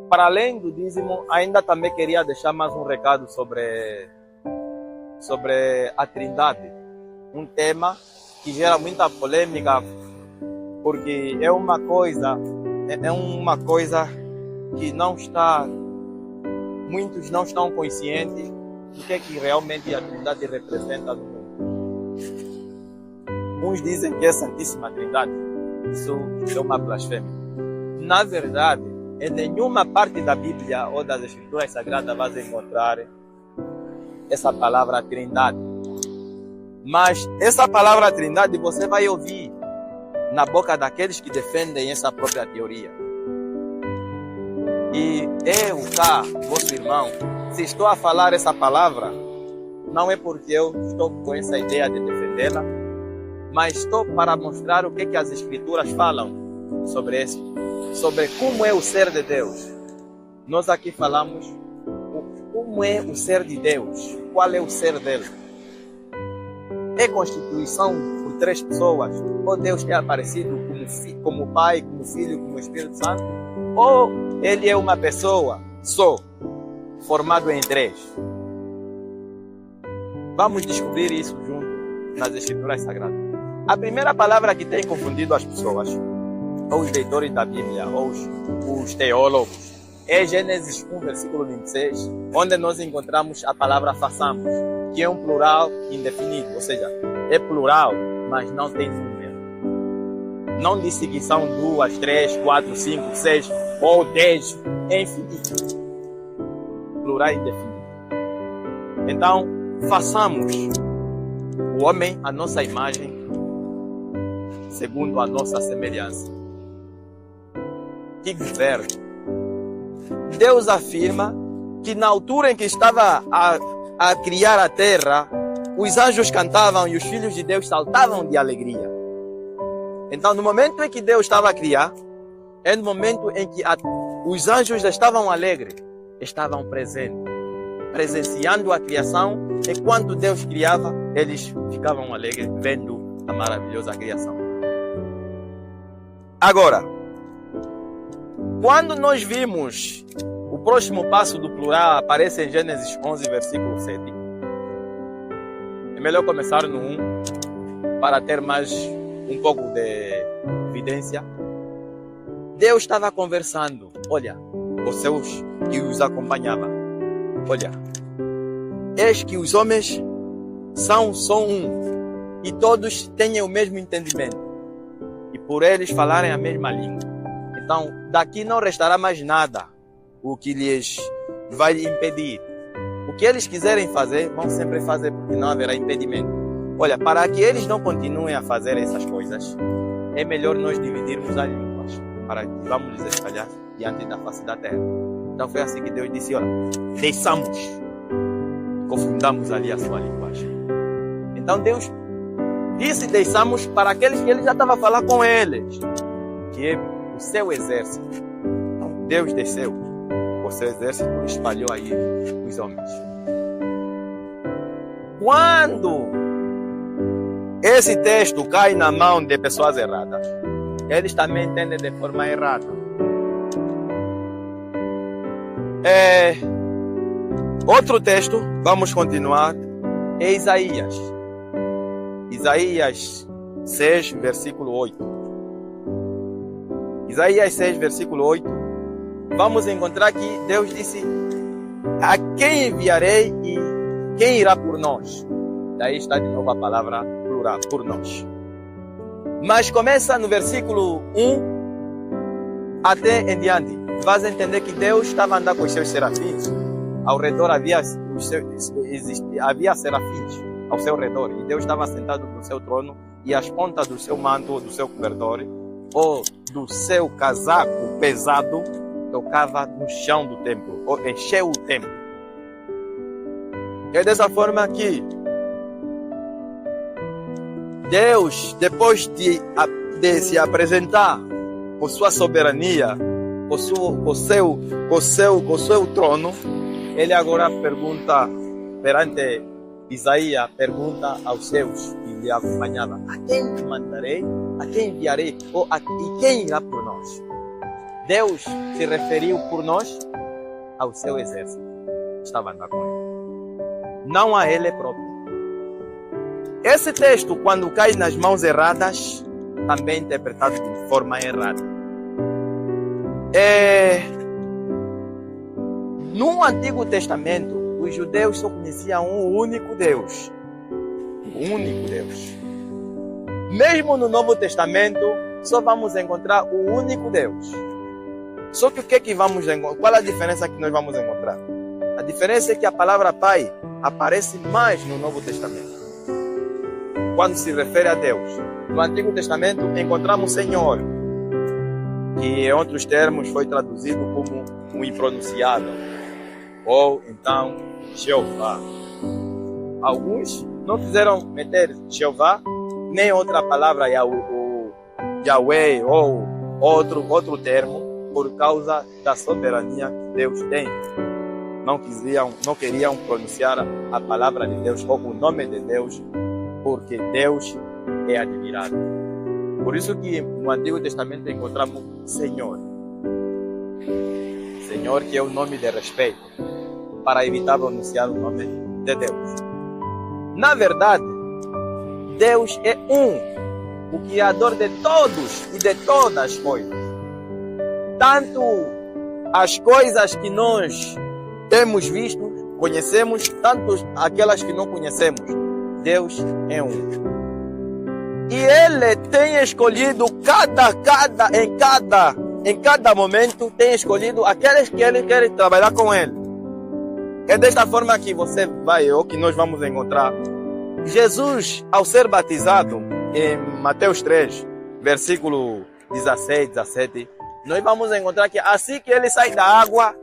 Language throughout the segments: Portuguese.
Para além do dízimo, ainda também queria deixar mais um recado sobre a Trindade. Um tema que gera muita polêmica, porque é uma coisa que muitos não estão conscientes do que realmente a Trindade representa no mundo. Uns dizem que é a Santíssima Trindade. Isso é uma blasfêmia. Na verdade, em nenhuma parte da Bíblia ou das Escrituras Sagradas vai encontrar essa palavra Trindade. Mas essa palavra Trindade você vai ouvir na boca daqueles que defendem essa própria teoria. E eu, vosso irmão, se estou a falar essa palavra, não é porque eu estou com essa ideia de defendê-la, mas estou para mostrar o que as Escrituras falam sobre como é o ser de Deus. Nós aqui falamos como é o ser de Deus, qual é o ser dele. É constituição por 3 pessoas, ou Deus é aparecido como Pai, como Filho, como Espírito Santo, ou ele é uma pessoa só, formado em 3. Vamos descobrir isso junto nas Escrituras Sagradas. A primeira palavra que tem confundido as pessoas, ou os leitores da Bíblia, ou os teólogos, é Gênesis 1, versículo 26, onde nós encontramos a palavra façamos, que é um plural indefinido, ou seja, é plural, mas não tem número. Não disse que são 2, 3, 4, 5, 6 ou 10, é infinito. Plural indefinido. Então, façamos o homem a nossa imagem, segundo a nossa semelhança. Que governo! Deus afirma que na altura em que estava a criar a terra, os anjos cantavam e os filhos de Deus saltavam de alegria. Então, no momento em que Deus estava a criar, é no momento em que os anjos estavam alegres, estavam presentes, presenciando a criação. Enquanto Deus criava, eles ficavam alegres vendo a maravilhosa criação. Agora, quando nós vimos o próximo passo do plural aparece em Gênesis 11, versículo 7. É melhor começar no 1 para ter mais um pouco de evidência. Deus estava conversando, olha, os seus que os acompanhavam. Olha, eis que os homens são só um e todos têm o mesmo entendimento e por eles falarem a mesma língua. Então, daqui não restará mais nada o que lhes vai impedir. O que eles quiserem fazer, vão sempre fazer, porque não haverá impedimento. Olha, para que eles não continuem a fazer essas coisas, é melhor nós dividirmos as línguas, para que vamos nos espalhar diante da face da terra. Então foi assim que Deus disse, olha, deixamos, confundamos ali a sua linguagem. Então Deus disse, deixamos para aqueles que ele já estava a falar com eles, que é o seu exército. Então Deus desceu, o seu exército espalhou aí os homens. Quando esse texto cai na mão de pessoas erradas, eles também entendem de forma errada. Outro texto, vamos continuar, é Isaías. Isaías 6, versículo 8. Isaías 6, versículo 8. Vamos encontrar que Deus disse, a quem enviarei e quem irá por nós? Daí está de novo a palavra plural, por nós. Mas começa no versículo 1 até em diante. Vais entender que Deus estava andando com os seus serafins. Ao redor havia serafins ao seu redor. E Deus estava sentado no seu trono e as pontas do seu manto, do seu cobertor, ou do seu casaco pesado, tocava no chão do templo, ou encheu o templo. É dessa forma que Deus, depois de se apresentar com sua soberania, com seu trono, ele agora pergunta perante Isaías pergunta aos seus que lhe acompanhavam: a quem mandarei? A quem enviarei? E quem irá por nós? Deus se referiu por nós ao seu exército. Estava andando com ele. Não a ele próprio. Esse texto, quando cai nas mãos erradas, também é interpretado de forma errada. No Antigo Testamento, os judeus só conheciam um único Deus. Um único Deus. Mesmo no Novo Testamento, só vamos encontrar o único Deus. Só que o que vamos encontrar? Qual é a diferença que nós vamos encontrar? A diferença é que a palavra Pai aparece mais no Novo Testamento. Quando se refere a Deus. No Antigo Testamento encontramos Senhor, que em outros termos foi traduzido como o impronunciável, ou então Jeová. Alguns não quiseram meter Jeová, nem outra palavra Yahweh ou outro termo, por causa da soberania que Deus tem. Não queriam pronunciar a palavra de Deus ou o nome de Deus, porque Deus é admirado. Por isso que no Antigo Testamento encontramos Senhor. Senhor, que é o nome de respeito, para evitar pronunciar o nome de Deus. Na verdade, Deus é o Criador de todos e de todas as coisas. Tanto as coisas que nós temos visto, conhecemos, tanto aquelas que não conhecemos. Deus é E Ele tem escolhido em cada momento, tem escolhido aqueles que Ele quer trabalhar com Ele. É desta forma que você vai, ou que nós vamos encontrar. Jesus, ao ser batizado, em Mateus 3, versículo 16, 17, nós vamos encontrar que assim que Ele sai da água,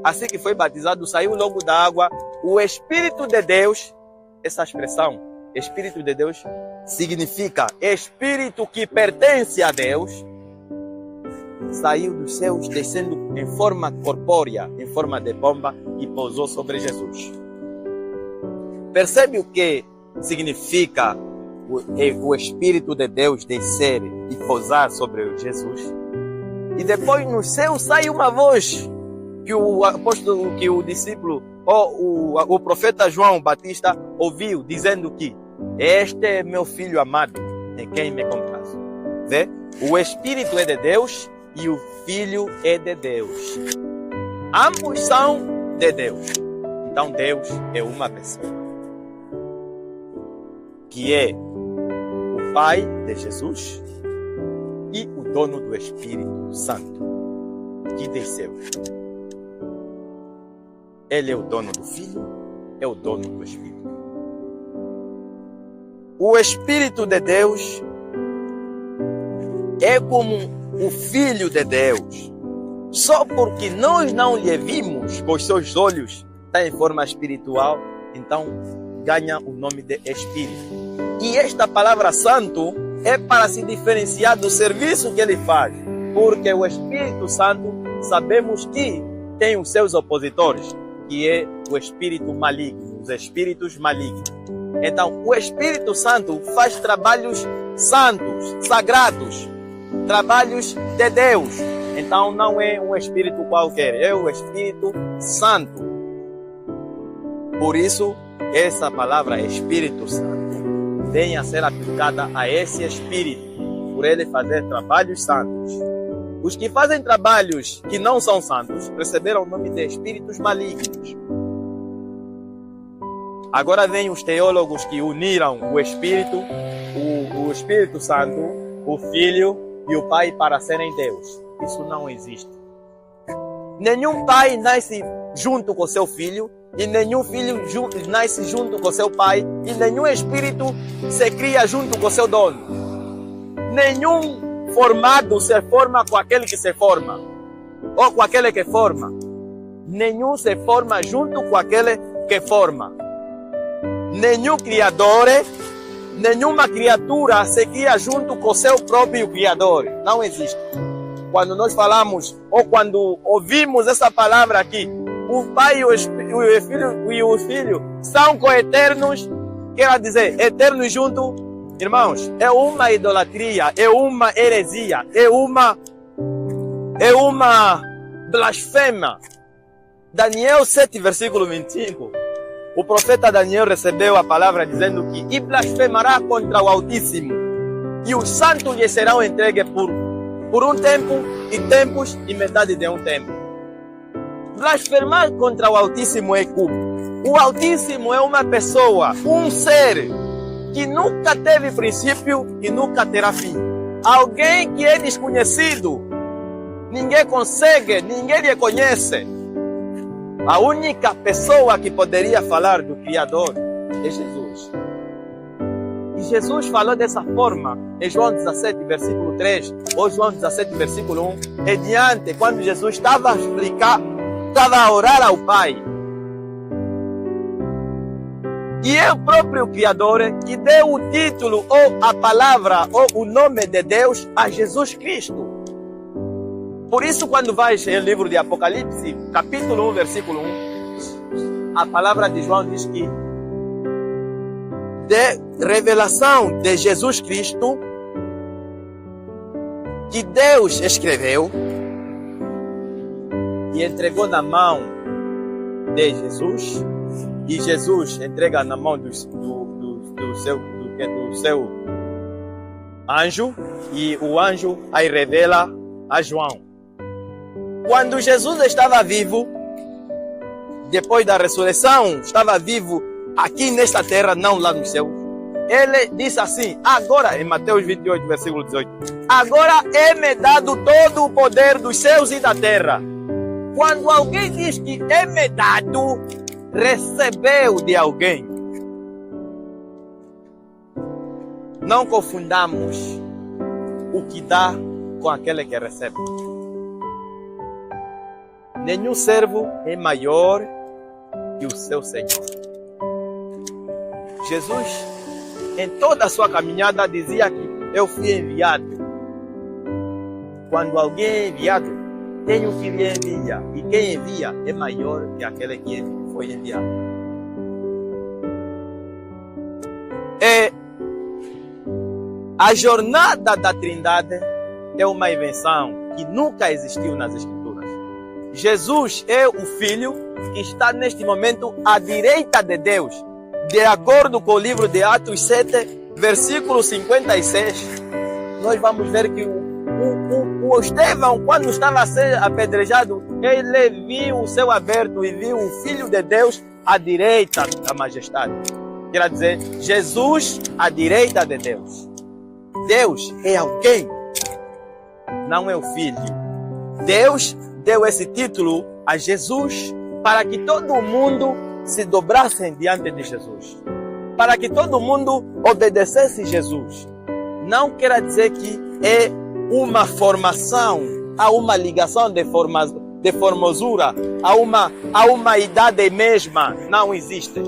assim que foi batizado, saiu logo da água, o Espírito de Deus. Essa expressão, Espírito de Deus, significa Espírito que pertence a Deus, saiu dos céus, descendo em forma corpórea, em forma de pomba, e pousou sobre Jesus. Percebe o que significa o Espírito de Deus descer e pousar sobre Jesus? E depois no céu sai uma voz que o discípulo, ou o profeta João Batista ouviu, dizendo que este é meu filho amado, em quem me comprazo. Vê? O Espírito é de Deus e o Filho é de Deus. Ambos são de Deus. Então Deus é uma pessoa, que é o Pai de Jesus e o dono do Espírito Santo, que desceu. Ele é o dono do Filho, é o dono do Espírito. O Espírito de Deus é como o Filho de Deus. Só porque nós não lhe vimos com os seus olhos, está em forma espiritual, então ganha o nome de Espírito. E esta palavra Santo é para se diferenciar do serviço que ele faz. Porque o Espírito Santo, sabemos que tem os seus opositores, que é o espírito maligno, os espíritos malignos. Então, o Espírito Santo faz trabalhos santos, sagrados, trabalhos de Deus. Então, não é um espírito qualquer, é o Espírito Santo. Por isso, essa palavra Espírito Santo vem a ser aplicada a esse Espírito, por ele fazer trabalhos santos. Os que fazem trabalhos que não são santos receberam o nome de espíritos malignos. Agora vem os teólogos que uniram o Espírito, o Espírito Santo, o Filho e o Pai para serem Deus. Isso não existe. Nenhum pai nasce junto com seu filho, e nenhum filho nasce junto com seu pai, e nenhum espírito se cria junto com seu dono. Nenhum formado se forma com aquele que se forma, ou com aquele que forma. Nenhum se forma junto com aquele que forma. Nenhum criador, nenhuma criatura se cria junto com seu próprio Criador. Não existe. Quando nós falamos, ou quando ouvimos essa palavra aqui, o Pai e o Filho são coeternos, quer dizer, eternos juntos. Irmãos, é uma idolatria, é uma heresia, é uma blasfema. Daniel 7, versículo 25. O profeta Daniel recebeu a palavra dizendo que e blasfemará contra o Altíssimo, e os santos lhe serão entregues por um tempo, e tempos, e metade de um tempo. Blasfemar contra o Altíssimo é culpa. O Altíssimo é uma pessoa, um ser, que nunca teve princípio e nunca terá fim. Alguém que é desconhecido, ninguém consegue, ninguém lhe conhece. A única pessoa que poderia falar do Criador é Jesus. E Jesus falou dessa forma em João 17, versículo 3, ou João 17, versículo 1, adiante, quando Jesus estava a orar ao Pai. E é o próprio Criador que deu o título, ou a palavra, ou o nome de Deus a Jesus Cristo. Por isso, quando vais no livro de Apocalipse, capítulo 1, versículo 1, a palavra de João diz que de revelação de Jesus Cristo, que Deus escreveu e entregou na mão de Jesus, e Jesus entrega na mão do seu anjo, e o anjo aí revela a João. Quando Jesus estava vivo, depois da ressurreição, estava vivo aqui nesta terra, não lá no céu. Ele disse assim, agora, em Mateus 28, versículo 18, agora é-me dado todo o poder dos céus e da terra. Quando alguém diz que é-me dado, recebeu de alguém. Não confundamos o que dá com aquele que recebe. Nenhum servo é maior que o seu Senhor. Jesus, em toda a sua caminhada, dizia que eu fui enviado. Quando alguém é enviado, tem o que lhe envia. E quem envia é maior que aquele que foi enviado. A jornada da Trindade é uma invenção que nunca existiu nas Escrituras. Jesus é o Filho que está neste momento à direita de Deus. De acordo com o livro de Atos 7, versículo 56, nós vamos ver que o Estevão, quando estava a ser apedrejado, ele viu o céu aberto e viu o Filho de Deus à direita da majestade. Quer dizer, Jesus à direita de Deus. Deus é alguém, não é o Filho. Deus deu esse título a Jesus para que todo mundo se dobrasse diante de Jesus, para que todo mundo obedecesse Jesus. Não quer dizer que é uma formação, há uma ligação de formosura, há uma idade mesma, não existe.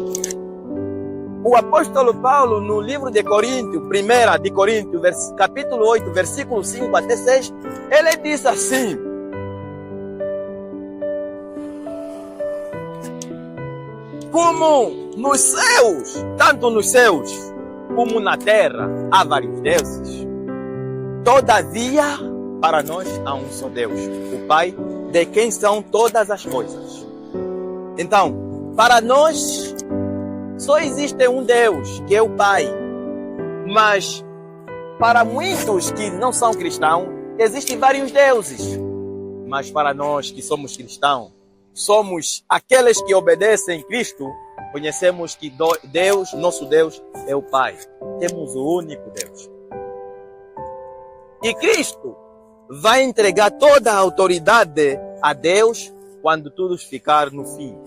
O apóstolo Paulo, no livro de Coríntios, 1 de Coríntios, capítulo 8, versículo 5 até 6, ele diz assim: como nos céus, tanto nos céus como na terra, há vários deuses. Todavia, para nós há um só Deus, o Pai, de quem são todas as coisas. Então, para nós, só existe um Deus, que é o Pai. Mas, para muitos que não são cristãos, existem vários deuses. Mas para nós que somos cristãos, somos aqueles que obedecem Cristo, conhecemos que Deus, nosso Deus, é o Pai. Temos o único Deus. E Cristo vai entregar toda a autoridade a Deus quando tudo ficar no fim.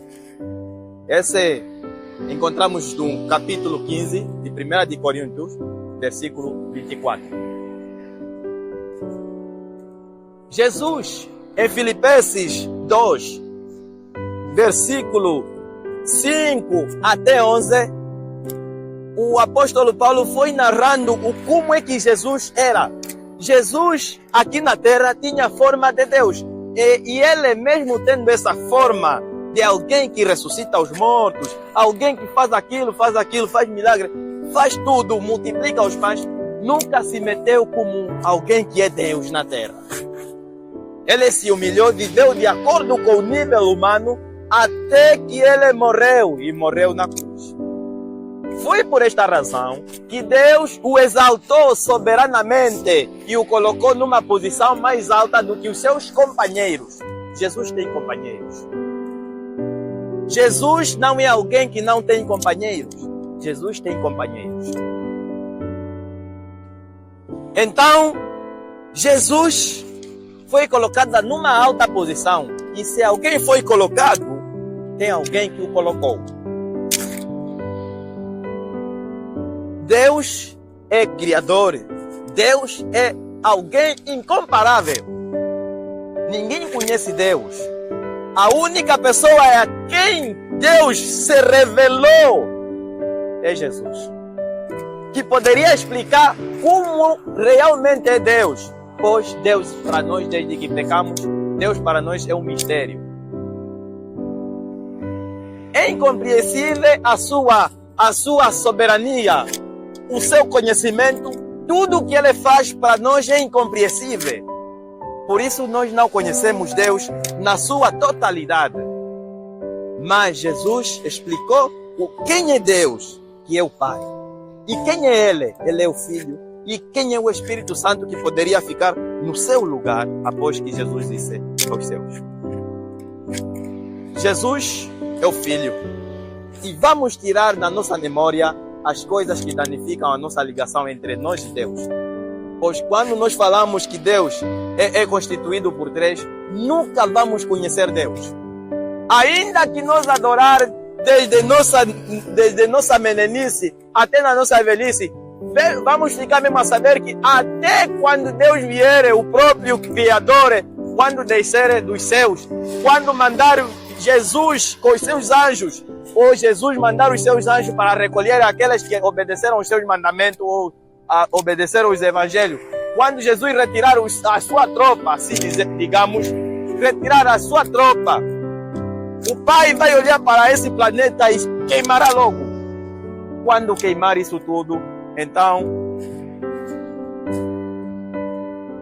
Esse encontramos no capítulo 15 de 1 de Coríntios, versículo 24. Jesus, em Filipenses 2, versículo 5 até 11, o apóstolo Paulo foi narrando como é que Jesus era. Jesus, aqui na terra, tinha a forma de Deus. E ele mesmo tendo essa forma de alguém que ressuscita os mortos, alguém que faz aquilo, faz milagre, faz tudo, multiplica os pães, nunca se meteu como alguém que é Deus na terra. Ele se humilhou, viveu de acordo com o nível humano, até que ele morreu, e morreu na cruz. Foi por esta razão que Deus o exaltou soberanamente e o colocou numa posição mais alta do que os seus companheiros. Jesus tem companheiros. Jesus não é alguém que não tem companheiros. Jesus tem companheiros. Então, Jesus foi colocado numa alta posição. E se alguém foi colocado, tem alguém que o colocou. Deus é criador. Deus é alguém incomparável. Ninguém conhece Deus. A única pessoa a quem Deus se revelou é Jesus, que poderia explicar como realmente é Deus. Pois Deus para nós, desde que pecamos, Deus para nós é um mistério. É incompreensível a sua soberania, o seu conhecimento, tudo o que Ele faz para nós é incompreensível. Por isso nós não conhecemos Deus na sua totalidade. Mas Jesus explicou quem é Deus, que é o Pai. E quem é Ele? Ele é o Filho. E quem é o Espírito Santo que poderia ficar no seu lugar após que Jesus disse aos seus. Jesus é o Filho. E vamos tirar da nossa memória as coisas que danificam a nossa ligação entre nós e Deus. Pois quando nós falamos que Deus é constituído por três, nunca vamos conhecer Deus. Ainda que nós adorar desde nossa meninice até na nossa velhice, vamos ficar mesmo a saber que até quando Deus vier, o próprio Criador, quando descer dos céus, quando mandar Jesus com os seus anjos, ou Jesus mandar os seus anjos para recolher aqueles que obedeceram os seus mandamentos ou obedeceram os evangelhos, quando Jesus retirar a sua tropa, assim digamos, retirar a sua tropa, o Pai vai olhar para esse planeta e queimará logo. Quando queimar isso tudo, então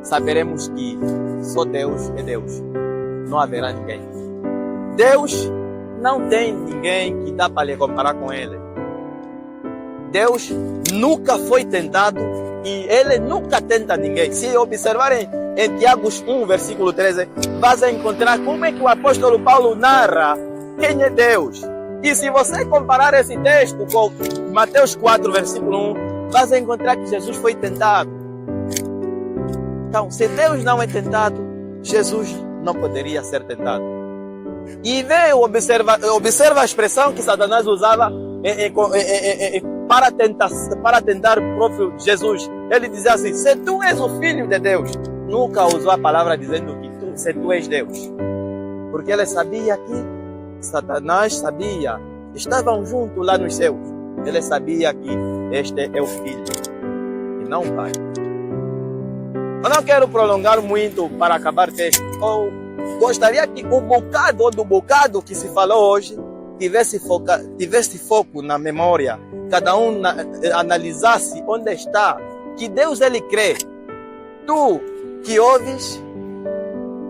saberemos que só Deus é Deus. Não haverá ninguém. Deus não tem ninguém que dá para lhe comparar com Ele. Deus nunca foi tentado e Ele nunca tenta ninguém. Se observarem em Tiago 1, versículo 13, vas a encontrar como é que o apóstolo Paulo narra quem é Deus. E se você comparar esse texto com Mateus 4, versículo 1, vas a encontrar que Jesus foi tentado. Então, se Deus não é tentado, Jesus não poderia ser tentado. E observa a expressão que Satanás usava para tentar o próprio Jesus. Ele dizia assim: se tu és o Filho de Deus. Nunca usou a palavra dizendo que se tu és Deus. Porque ele sabia que Satanás sabia, estavam juntos lá nos céus. Ele sabia que este é o Filho e não o Pai. Eu não quero prolongar muito para acabar o texto. Eu gostaria que o bocado que se falou hoje tivesse foco na memória. Cada um analisasse onde está. Que Deus Ele crê. Tu que ouves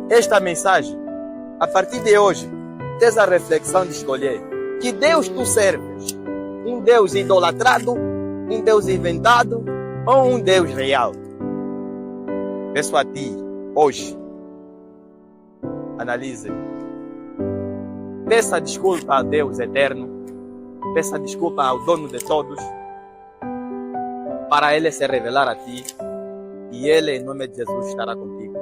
esta mensagem, a partir de hoje, tens a reflexão de escolher que Deus tu serves. Um Deus idolatrado, um Deus inventado ou um Deus real. Peço a ti, hoje, analise. Peça desculpa a Deus eterno. Peça desculpa ao dono de todos. Para Ele se revelar a ti. E Ele, em nome de Jesus, estará contigo.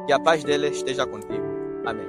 Que a paz dele esteja contigo. Amém.